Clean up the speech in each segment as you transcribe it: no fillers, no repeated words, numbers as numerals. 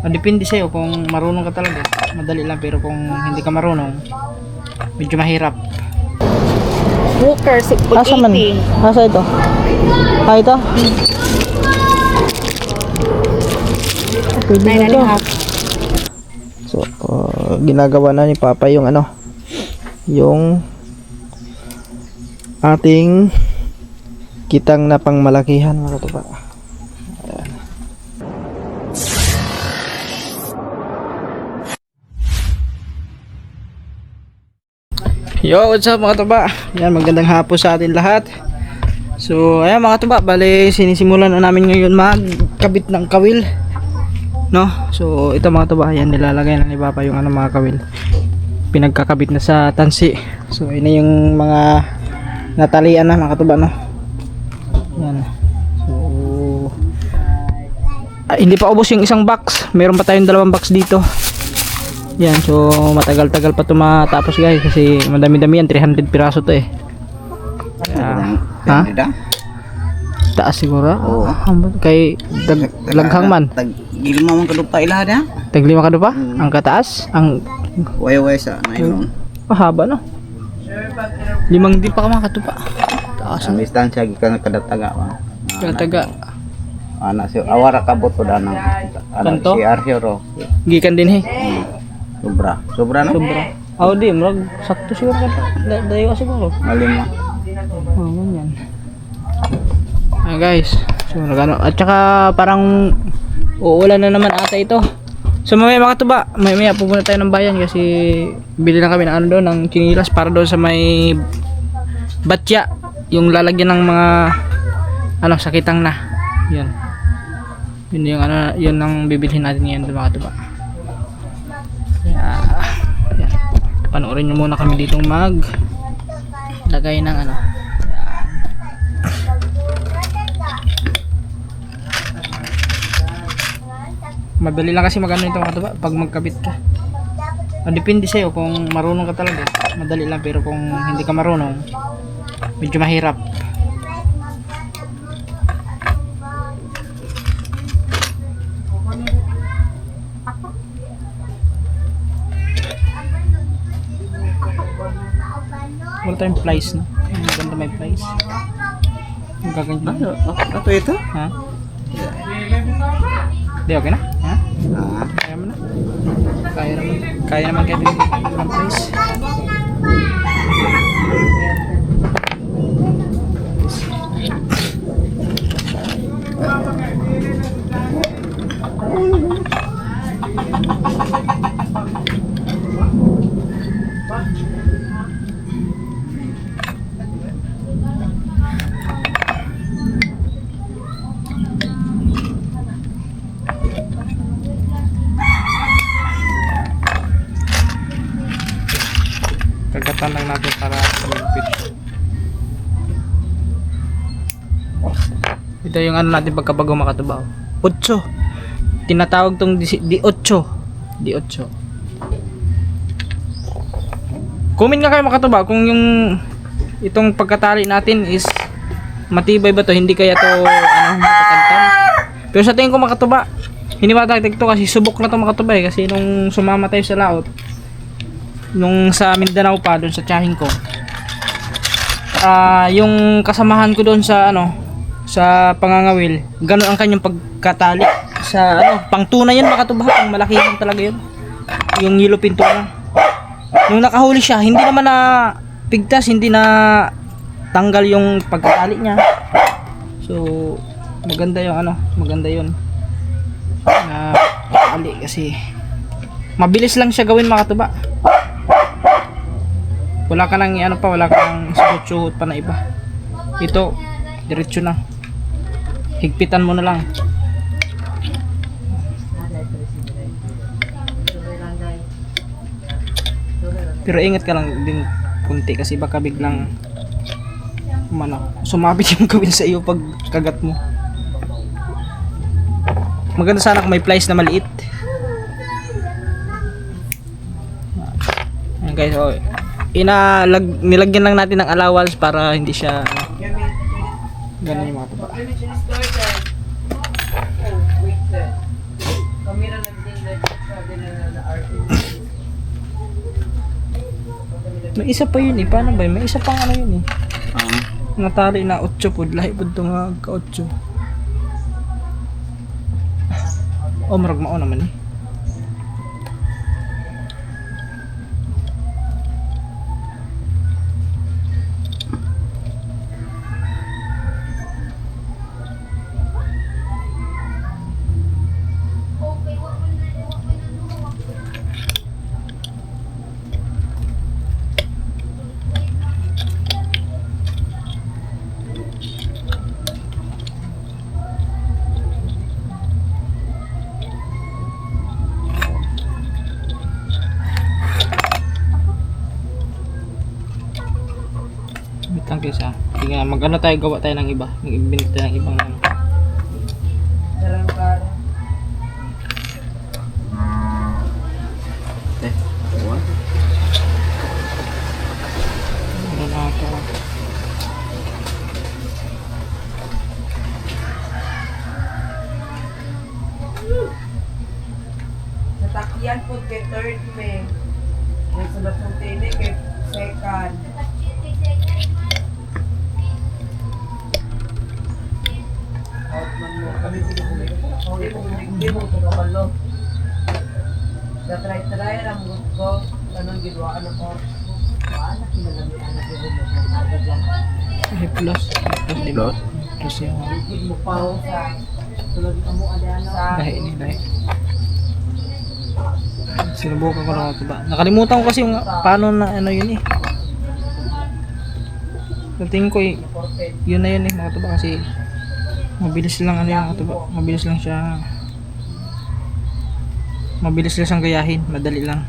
Depende sa'yo kung marunong ka talaga. Madali lang, pero kung hindi ka marunong, medyo mahirap. Walker, Asa man? 80. Asa ito? Ah, ito? Pwede na to. So, ginagawa na ni Papa yung ano, yung ating kitang na pangmalakihan, mga katupa. Ayan. Yo, what's up mga tuba? Yan, magandang hapon sa atin lahat. So, ayan mga tuba, bali sinisimulan na namin ngayon magkabit ng kawil. No? So, ito mga tuba, yan nilalagay na ni Papa yung ano mga kawil. Pinagkakabit na sa tansi. So, yun na yung mga natalian na mga tuba, no? Yan. So, hindi pa ubos yung isang box. Meron pa tayong 2 box dito. Yan, so matagal-tagal pa ito matapos guys kasi madami-dami yan, 300 piraso to eh. Ha? Taas siguro? Oo. Kay laghang man. Tag-5 man kadupa ilahan ya. Tag 5 ka pa? Ang kataas? Ang Way-way sa nylon. haba no? 5 di pa ka makatupa. Taas Ang distansya gikan kadataga ba. taga. Ana si awara kabot pod ana. Kanto? Si Arhero. Gikan din he. Sobra no? Sobra. Aw di, murag sakto siguro ka. Dayo siguro. Malim mo. Oh, ganyan. Guys, so nagano at saka parang uulan na naman ata ito. So mamaya mga tuba, mamaya pupunta tayo ng bayan kasi bili na kami ng ano doon, ng chinilas para doon sa may batya, yung lalagyan ng mga ano sakitang na. Yan. Yun yung ano, yun ang bibilhin natin ngayon mga tuba. Yan. Panoorin nyo muna kami ditong mag lagay ng ano. Madali lang kasi magano ito mga tuba pag magkabit ka. Depende sa'yo kung marunong ka talaga. Madali lang, pero kung hindi ka marunong, medyo mahirap. Wala tayong plies, no? Maganda may plies. Ang gaganyan. Ato ito? Ha? Di, okay na? Ha? Kaya mo na? Kaya naman kayo ng plies. Kagatan lang natin para lumipit. Ito yung ano natin pagkabago makatubaw. 8. Tinatawag tong di 8. Di 8. Comment nga kayo makatubaw kung yung itong pagkatali natin is matibay ba to, hindi kaya to ano matatagtag. Pero sa tingin ko makatuba, hindi matatagtag to kasi subok na to makatuba eh, kasi nung sumama tayo sa laot nung sa Mindanao pa doon sa tiyahin ko, yung kasamahan ko doon sa ano sa pangangawil, ganun ang kanyang pagkatali sa ano pangtuna yan makatuba, pang malaki yan talaga yun, yung yellow pintuna. Nung nakahuli siya, hindi naman na pigtas, hindi na tanggal yung pagkatali niya. So maganda yung ano, maganda yun na ali kasi mabilis lang siya gawin makatuba. Wala ka nang ano pa, wala ka nang suhot pa na iba. Ito, diretso na. Higpitan mo na lang. Pero ingat ka lang din kunti kasi baka biglang sumabit yung kawil sa iyo pag kagat mo. Maganda sana kung may plies na maliit. Ayan guys, oh. Nilagyan lang natin ng allowance para hindi siya ganun yung mga tuba. May isa pa yun eh. Paano ba yun? May isa pang ano yun eh. Ah, Natali na 8 po. Lahi po ito nga ka 8. Oh, marag mao naman eh. Wait lang guys ah. Tingnan, mag-ano tayo, gawa tayo ng iba. Mag-invent tayo ng ibang ano. what? Ano na ito? Natakyan po kay third May. May sunod po tini kay second. Hindi mo ito kabalo. Try lang ko. Anong ginawa ko? Anak kinalami anak ko mo. Ay, plus. Plus, di ba? Plus? Plus yung Hindi mo pa sa tulad mo sa lahi ni lahi. Sinubukan ko na ito ba? Nakalimutan ko kasi yung paano na ano yun eh. Sa tingin ko eh, yun na yun eh mga tuba kasi mabilis lang ano yung mga tuba. Mabilis lang siya. Mabilis lang siyang gayahin. Madali lang.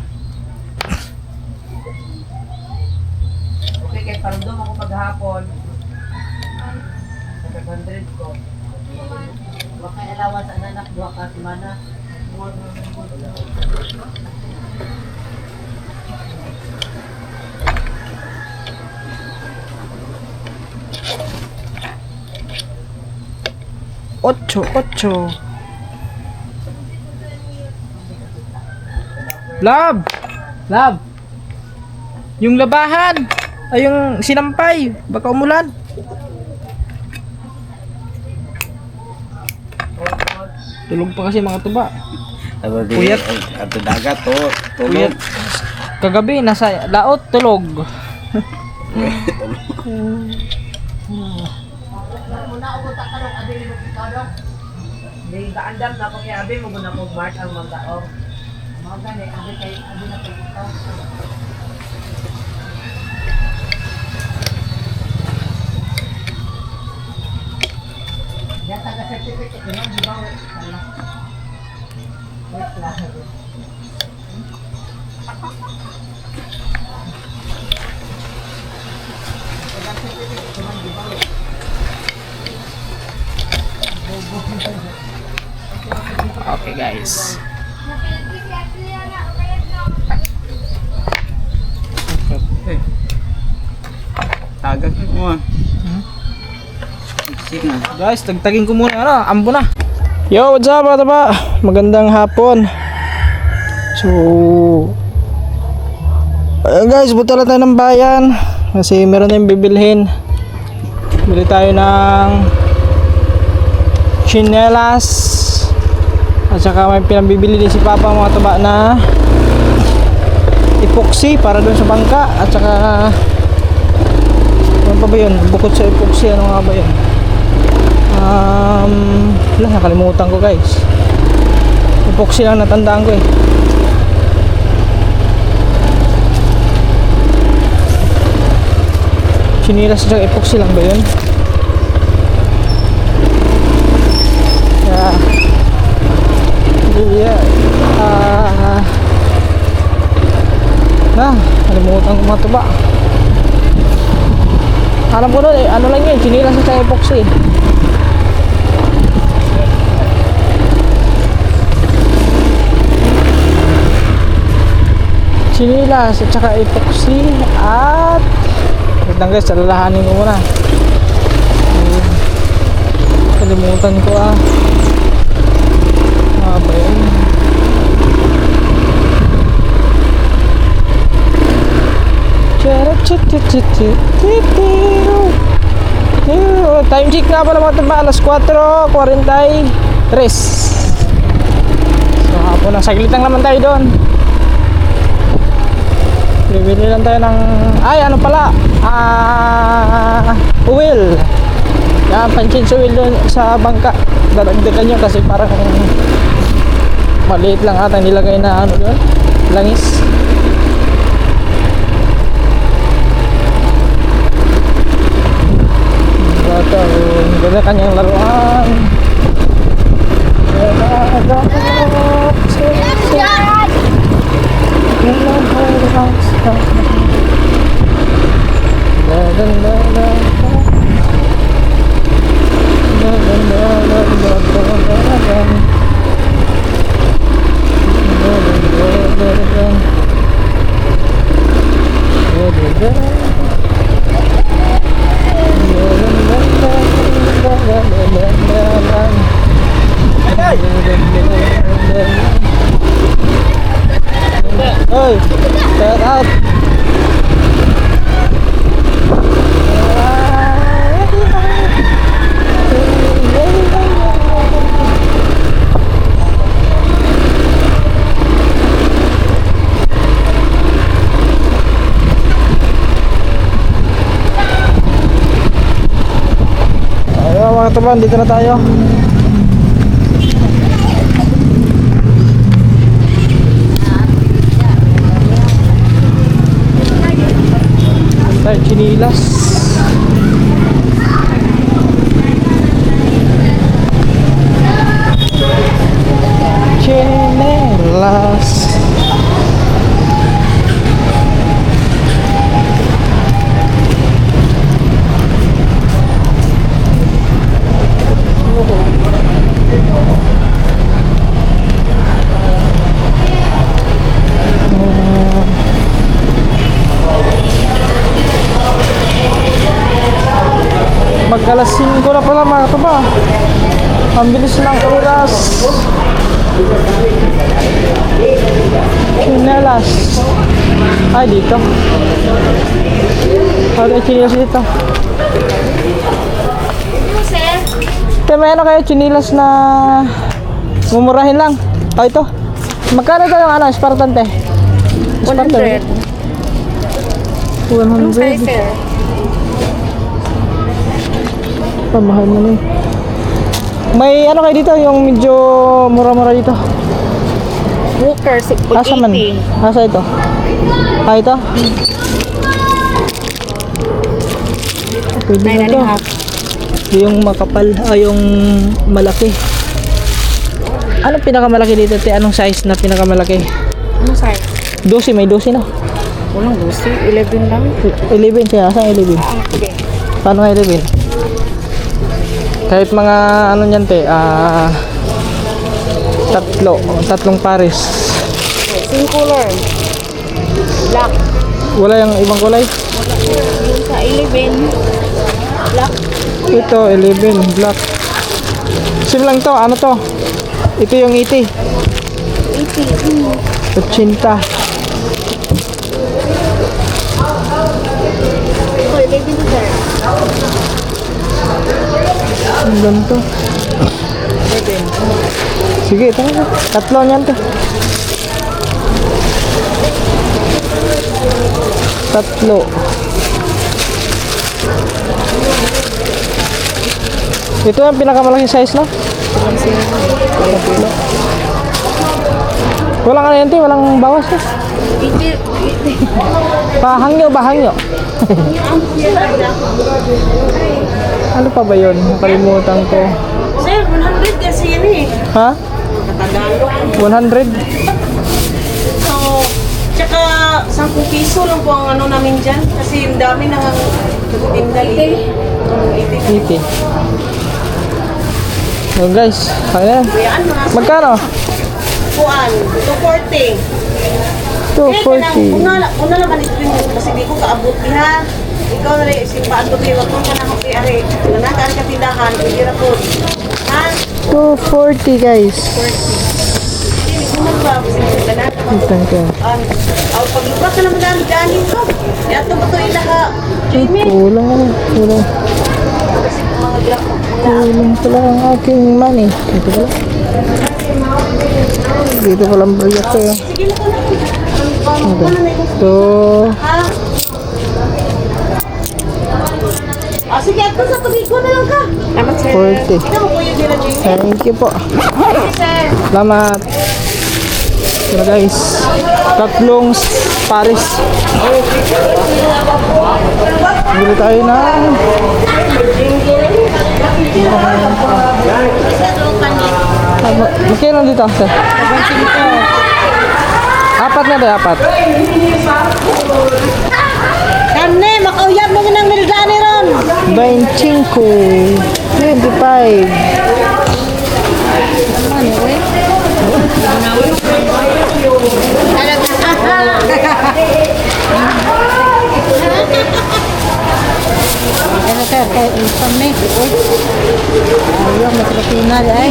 okay kay parundom ako paghapon. Sa 500 ko. Baka alawan sa anak dua ka semana. Ocho. Lab! Yung labahan! Ay, yung sinampay! Baka umulan! Tulog pa kasi mga tuba. Puyat. At dagat to. Puyat. Tulog. Kagabi, nasa laot, tulog. Muna ako tatanong abi mo kadong. Di gaandam na ko kay abi mo guna ko mart ang mga taong. Mga gani abi kay abi na ko ito. Ya taga certificate mo di ba? Wala. Wait lang. Okay guys. Eh. Tagak mo. Sige nga. Guys, tagtagin ko muna ano, ambo na. Yo, what's up mga taba? Magandang hapon. So, ayun guys, punta lang tayo ng bayan kasi meron tayong bibilhin. Bili tayo ng chinelas at saka may pinabibili din si Papa mga taba na epoxy para doon sa bangka at saka ano pa ba yun? Bukod sa epoxy, ano nga ba yun? Wala, nakalimutan ko guys. Epoxy lang natandaan ko eh. Chinilas at epoxy lang ba yun? Nakalimutan ko mga tuba. Alam ko doon eh, ano lang yun, chinilas at epoxy. Chinilas at saka epoxy at wait lang guys, alalahanin ko muna. Kalimutan ko ah. Ba yun? Time check nga pala mga taba, alas 4:43. So hapon na, saglit lang naman tayo doon. Bibili lang tayo ng, ay ano pala, oil. Yan, pan-change oil doon sa bangka. Dadagdagan nyo kasi parang maliit lang ata nilagay na ano doon, langis. Ito, ganda kanyang laruan. Oi, get out. Ayo mga teman, dito na tayo. Tayo chinilas. Chinilas. Mag-alas 5 na pala mga kaba. Ang bilis ng oras. Chinelas. Ay, dito. Ay, chinelas dito. Kaya may ano kayo, chinelas na mumurahin lang. O, ito. Magkano ito yung ano, Spartan te? 100. 100. Pamahal mo eh. May ano kayo dito, yung medyo mura-mura dito. Walker, Asa man? Asa ito? Ah, ito? Pwede na ito. Yung makapal, yung malaki. Anong pinakamalaki dito, te? Anong size na pinakamalaki? Ano size? 12, may 12 na. Walang 12, 11 lang. 11 siya, saan 11? Okay. Paano nga 11? Kahit mga ano niyan te, tatlong pares. Same color. Black. Wala yung ibang kulay? Yung sa 11. Black. Ito, 11, black. Sim lang to, ano to? Ito yung 80. 80. 80. Ito, 11 sir. Ang ganito. Sige, ito na. Tatlo niyan to. Tatlo. Ito yung pinakamalaking size, no? Tatlo. Walang ano yan, te? Walang bawas, eh? Bahangyo. Ano pa ba yun? Nakalimutan ko. Sir, 100 kasi yan eh. Ha? Tagalog. 100? So, tsaka 10 piso lang po ang ano namin dyan. Kasi yung dami nang tindali. 80. So guys, ayan. Ayan, mga Magkano? sukuan. 240. 240. Una naman ito kasi di ko kaabot ha. Ikaw na rin, simpaan ko kayo. Wag mo ka na ako kaya nanakaan ka tindahan. Hindi na po. Ha? 240 guys. Hindi ko magbago. Paglubak ka naman dami daanin ko. Yato ba ito ilaka? Jamie? Kulang pala ang aking money. Dito pala ang bayad ko. Sige na ko na. Ito. Sige, ato sa tubig ko na lang ka. Salamat, sir. 40. Ikaw mo po yung nila, Jamie. Thank you po. Sige, sir. Salamat. So guys, tatlong Paris. Bili tayo na. Magkano dito? Sir? Apat na tayo, apat. Kane, makauyab mo ng Mildani ron. 25. 25. Ano ka, kaya isang me. Ayaw, masalatina ay.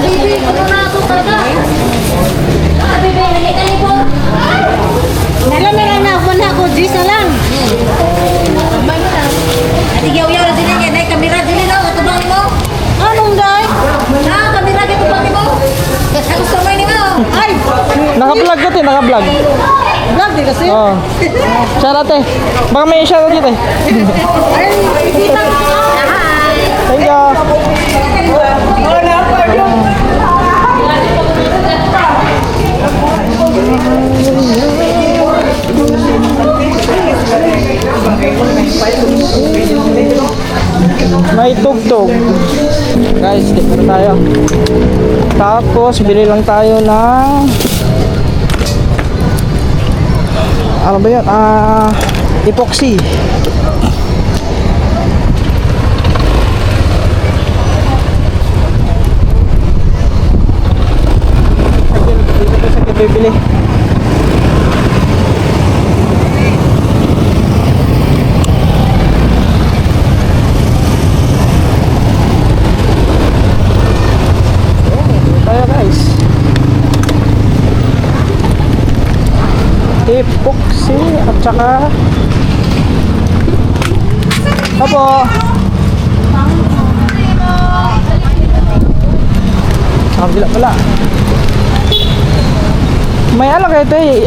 Bibi, ano na ako talaga? Bibi, nalikali po. Alam mo lang na, wala ko, Gis na lang. Ati yaw-yaw na din yan, kamera din na, katubang mo. Anong day? Kamera din katubang mo. Gusto mo yun mo. Ay! Naka-vlog ka te, naka-vlog. Vlog din kasi. Oo. Shoutout te. Baka may shoutout dito eh. Ay, kita ko. Thank you. May tugtog. Guys, dito na tayo. Tapos, bili lang tayo ng ano ba yun? Epoxy. Sa bibili. Tayo guys. Epoxy at saka Opo. Kabila pala. May ano kayo ito eh,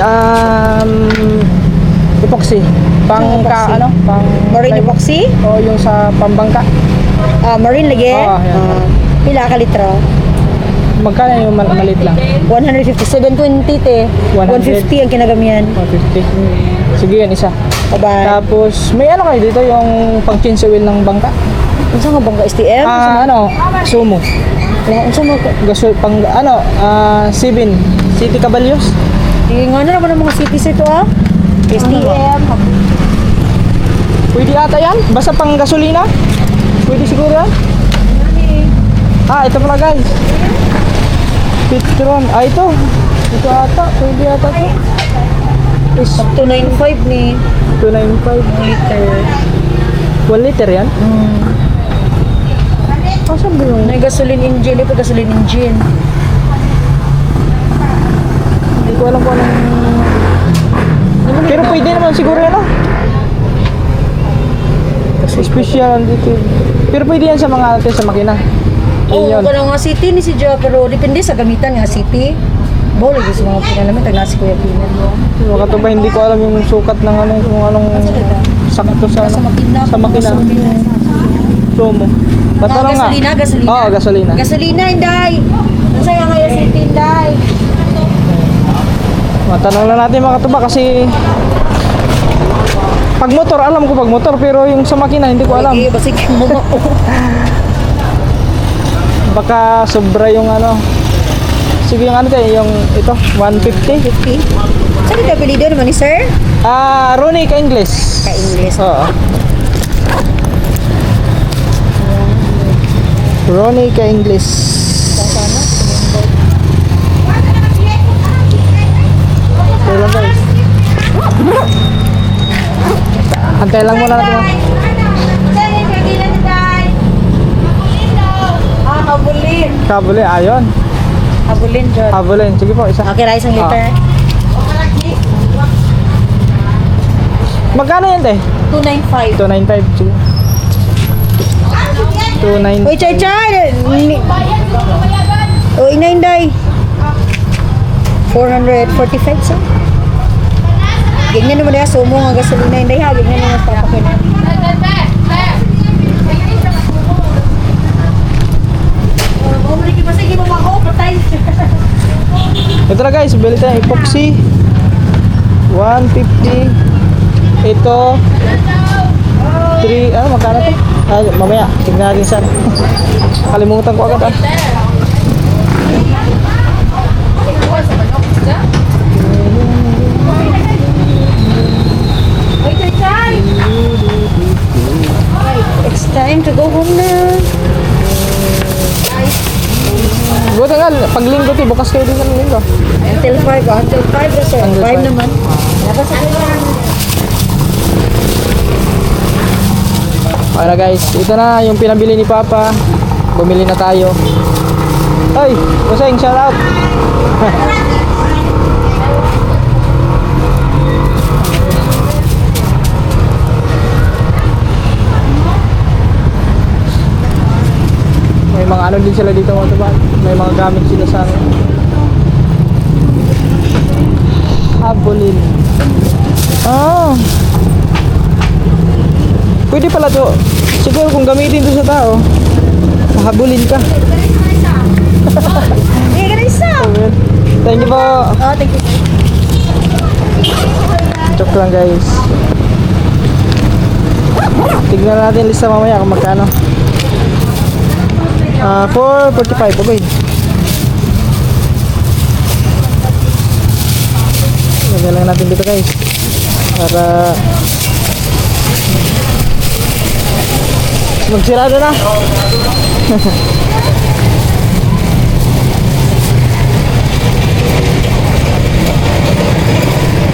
epoxy. Pang ka, ano? Pang Marine epoxy? O yung sa pambangka. Marine lagi? Oo, yan. Pila ka litro? Magkano yung maliit lang? 150, 720 te. 100. 150 ang kinagamihan. 150. Sige yan, isa. Bye-bye. Tapos, may ano kayo dito yung pang change oil ng bangka? Unsa nga bang STM? Sumo. Unsa mo? Gasol, pang, Sibin. City Caballos. Nga na naman ang mga cities ito STM. Pwede ata yan? Basta pang gasolina? Pwede siguro yan? Ito pala guys. Petron. Ito. Ito ata. Pwede ata ito. Is 295 ni 295. liter. 1 liter yan? Saan ba yung... May gasoline engine. Ito gasoline engine. Hindi ko alam kung anong... Pero pwede naman siguro yan Special dito. Pero pwede yan sa mga atin sa makina. Oo, Yun. kung nga city ni si Jo, pero depende sa gamitan nga city. Bawal lagi sa mga pinalamin, tagnasi ko yung pinal. Mga katuba, hindi ko alam yung sukat ng ano, kung anong sakto sa, Sa makina. sa makina. Sumo. Patanong nga. Gasolina, gasolina. Oo, gasolina. Gasolina, Inday. Nasa nga nga yung city, Inday. Matanong lang natin mga katuba kasi pag motor, alam ko pag motor, pero yung sa makina, hindi ko alam. Okay, basig mo mo. Baka sobra yung ano. Sige yung ano tayo, yung ito, 150. 50. Saan ka apelido naman ni sir? Ronnie ka-Ingles. Ka-Ingles. Oo. Ronnie ka-Ingles. Okay lang guys. Antay lang muna natin. Kabulin. Kabuli, ayon. Abulin dyan. Habulin. Sige po, isa. Okay, rice ang liter. Magkano yan, te? 295. 295. Sige. 295. Uy, chay! O, inay-inday. 445 sa. Gignan naman niya, sumo nga gasolina, inday ha. Gignan naman papakinan. Ito na guys, bili tayo epoxy. 150. Ito 3, ano magkano to? Mamaya, tignan natin saan. Kalimutan ko agad ah. It's time to go home na. Buti nga, pag linggo ti, bukas kayo din ng linggo. Until 5, until 5 na sir. Until 5 5. naman. Labas ako yan. Okay na guys, ito na yung pinabili ni Papa. Bumili na tayo. Ay, Kuseng, shout out. May mga ano din sila dito mga tuba. May mga gamit sila sa habulin. Ah. Pwede pala to. Siguro kung gamitin to sa tao, habulin ka. Hey, ganun isa. Thank you po. Oh, thank you. Joke lang guys. Tignan natin lista mamaya kung magkano. 445 okay. Lagyan lang natin dito guys para magsirado na.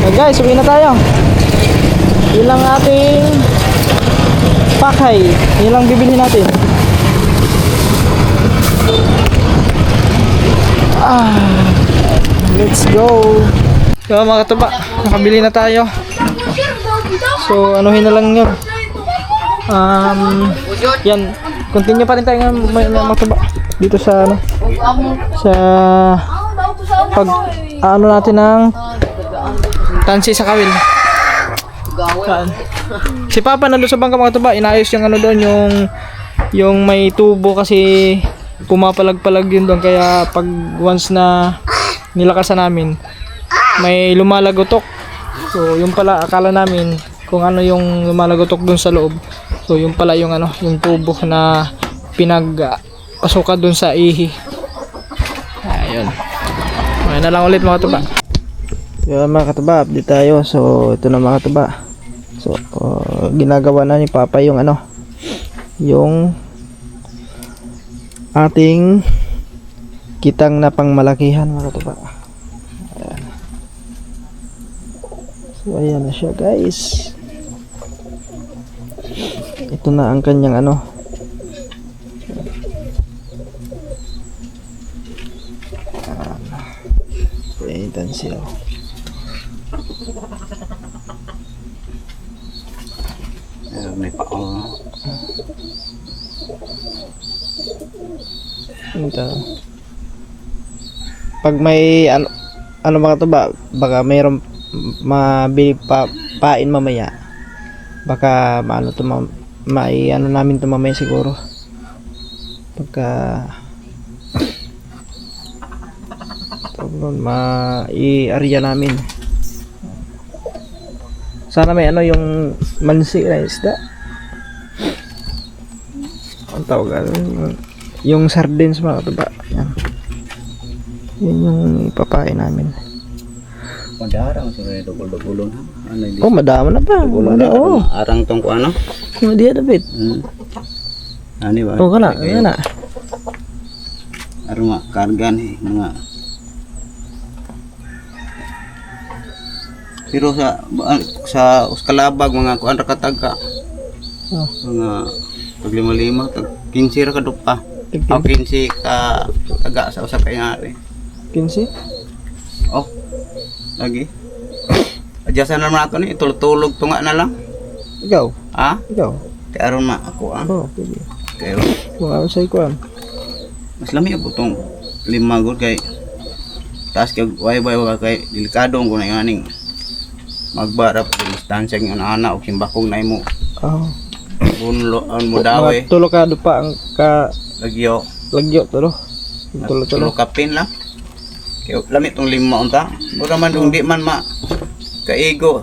Okay guys, uwi na tayo. Ilang ating pakay, ilang bibili natin. Let's go. So mga katuba, nakabili na tayo. So anuhin na lang yun. Yan, continue pa rin tayo ng mga katuba dito sa ano, sa pag ano natin ng tansi sa kawil. Saan? Si Papa nandun sa bangka mga katuba, inayos yung ano doon, yung may tubo kasi pumapalag-palag yun doon, kaya pag once na nilakasan namin may lumalagotok. So yung pala akala namin kung ano yung lumalagotok doon sa loob. So yung pala yung ano, yung tubo na pinagpasukan doon sa ihi. Ayun. Ayun na lang ulit mga katuba. Yung mga katuba, update tayo. So ito na mga katuba. So ginagawa na ni Papa yung ano, yung ating kitang na pangmalakihan mga katuba. Ayan. So ayan na siya guys. Ito na ang kanyang ano. Ayan siya. May paong. Ito. Pag may ano mga katuba, baka mayroong mabili pain mamaya. Baka maano to mai ano namin to mamaya siguro. Pagka i-area namin. Sana may ano yung mansi na isda. Ang tawag yung sardines mga katuba. Yan. Yun yung ipapain namin. Madarang sila dugol-dugulon ha. Ano hindi? Oh, madama na pa. Oo. Arang tong ko ano? Yung dia David. Ani ba? Oh, kana. Yan na. Aruma kargan mga. Pero sa Uskalabag mga kuan ra katagka. Oh. Mga pag lima-lima tag 15 ra ka dupa. 15 ka taga sa usa ka yari. 15? Oh. Lagi. Adyasan naman nato ni tulog tunga na lang. Ikaw? Ha? Ikaw? Kay aron ma ako ah. Oo, pwede. Kayo. Kung ano sa'yo ko Mas lami ang butong 5 gud kay taas kay way kay delikado ko na yung aning magbarap distansya ng anak o simbakong na mo Oo. bunlo ang mo daw eh Mga tulo ka pa ang lagyo lagyo tulo. Tulo. tulo kapin lang kay lami tong 5 unta mura man dong di man ma kaigo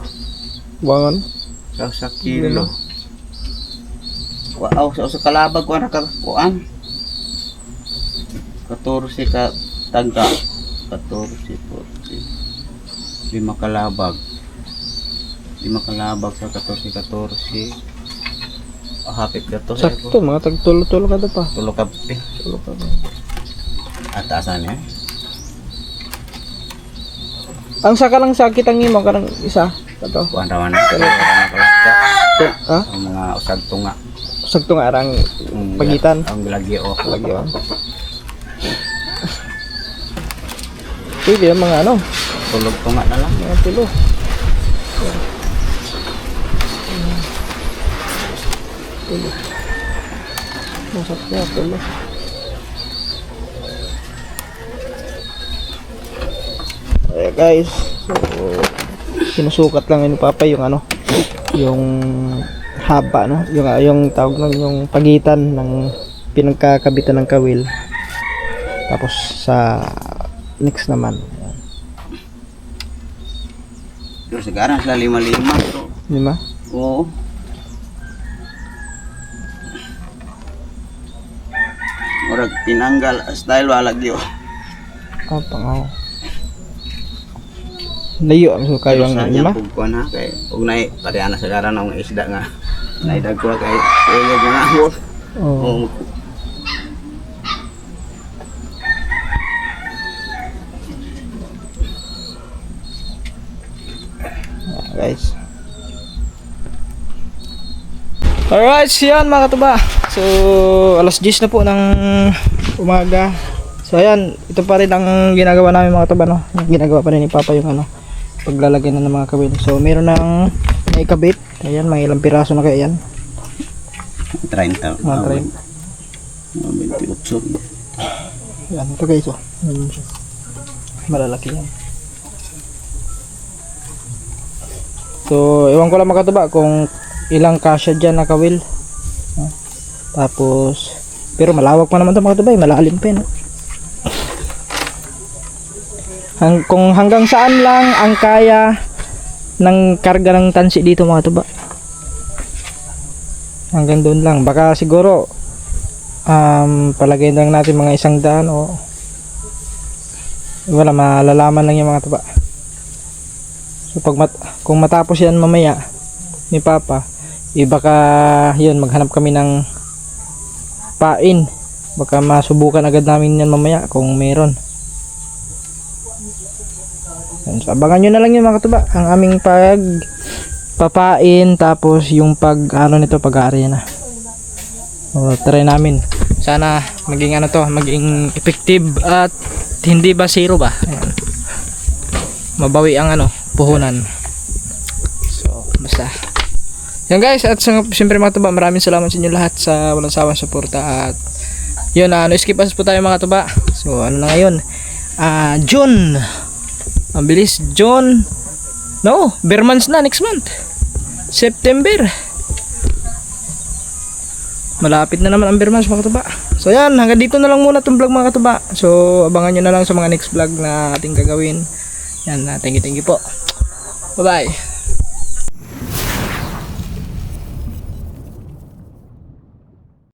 Bangon. sa kilo wow sa kalabag ko ra ka kuan 14 ka tagka 14 5 kalabag sa 14 hapit ka to Sakto, mga tagtulo-tulo ka pa. tulo ka pin Tulo ka. atasan niya Ang saka lang sakit ang imo karang isa. Kato. kuan raman na kalakta Ha? ang mga usag tunga Sakto nga arang pagitan. ang lagyo Lagyo. Pwede ang mga ano, tulog tunga na lang mga tulo. Tulo. Masakto, tulo. Ayan guys, so sinusukat lang ni Papa yung ano, yung haba no, yung tawag ng yung pagitan ng pinagkakabitan ng kawil. Tapos sa next naman, pero sekarang sila 5-5 to lima. oo murag tinanggal style wala lagyo Ah, pangaw. Layo ang suka yung lima. Pugkuan ha kay ug nay pareha na sa garan ng isda nga naidag ko kay uyog nga ako. Oh. Guys. Alright, yan mga katuba. So, alas 10 na po ng umaga. So, ayan, ito pa rin ang ginagawa namin mga katuba, no? Ginagawa pa rin ni Papa yung ano, paglalagay na ng mga kawil. So, meron ng naikabit. Ayan, mga ilang piraso na kayo yan. 30 Mga 28 Yan, ito guys, oh. Malalaki yan. So, ewan ko lang mga katuba kung ilang kasya dyan na kawil. Tapos, pero malawak pa naman ito mga katuba, malalim pa yun. Kung hanggang saan lang ang kaya ng karga ng tansi dito mga katuba. Hanggang doon lang. Baka siguro, palagay lang natin mga 100 o wala, malalaman lang yung mga katuba. So kung matapos yan mamaya ni Papa, baka yun maghanap kami ng pain. Baka masubukan agad namin yan mamaya kung meron. So, abangan nyo na lang yun mga katuba, ang aming papain, tapos yung ano nito pag-aari na. So, try namin. Sana maging maging effective at hindi ba zero ba. Ayan. Mabawi ang puhunan. So, basta. Yan guys, at siyempre mga tuba, maraming salamat sa inyo lahat sa walang sawang suporta. At yun, skip us po tayo mga tuba. So, ano na ngayon? June. Ang bilis, June. No, bare months na next month. September. Malapit na naman ang bare months mga tuba. So, yan, hanggang dito na lang muna itong vlog mga tuba. So, abangan nyo na lang sa mga next vlog na ating gagawin. Yan, thank you po. Bye-bye.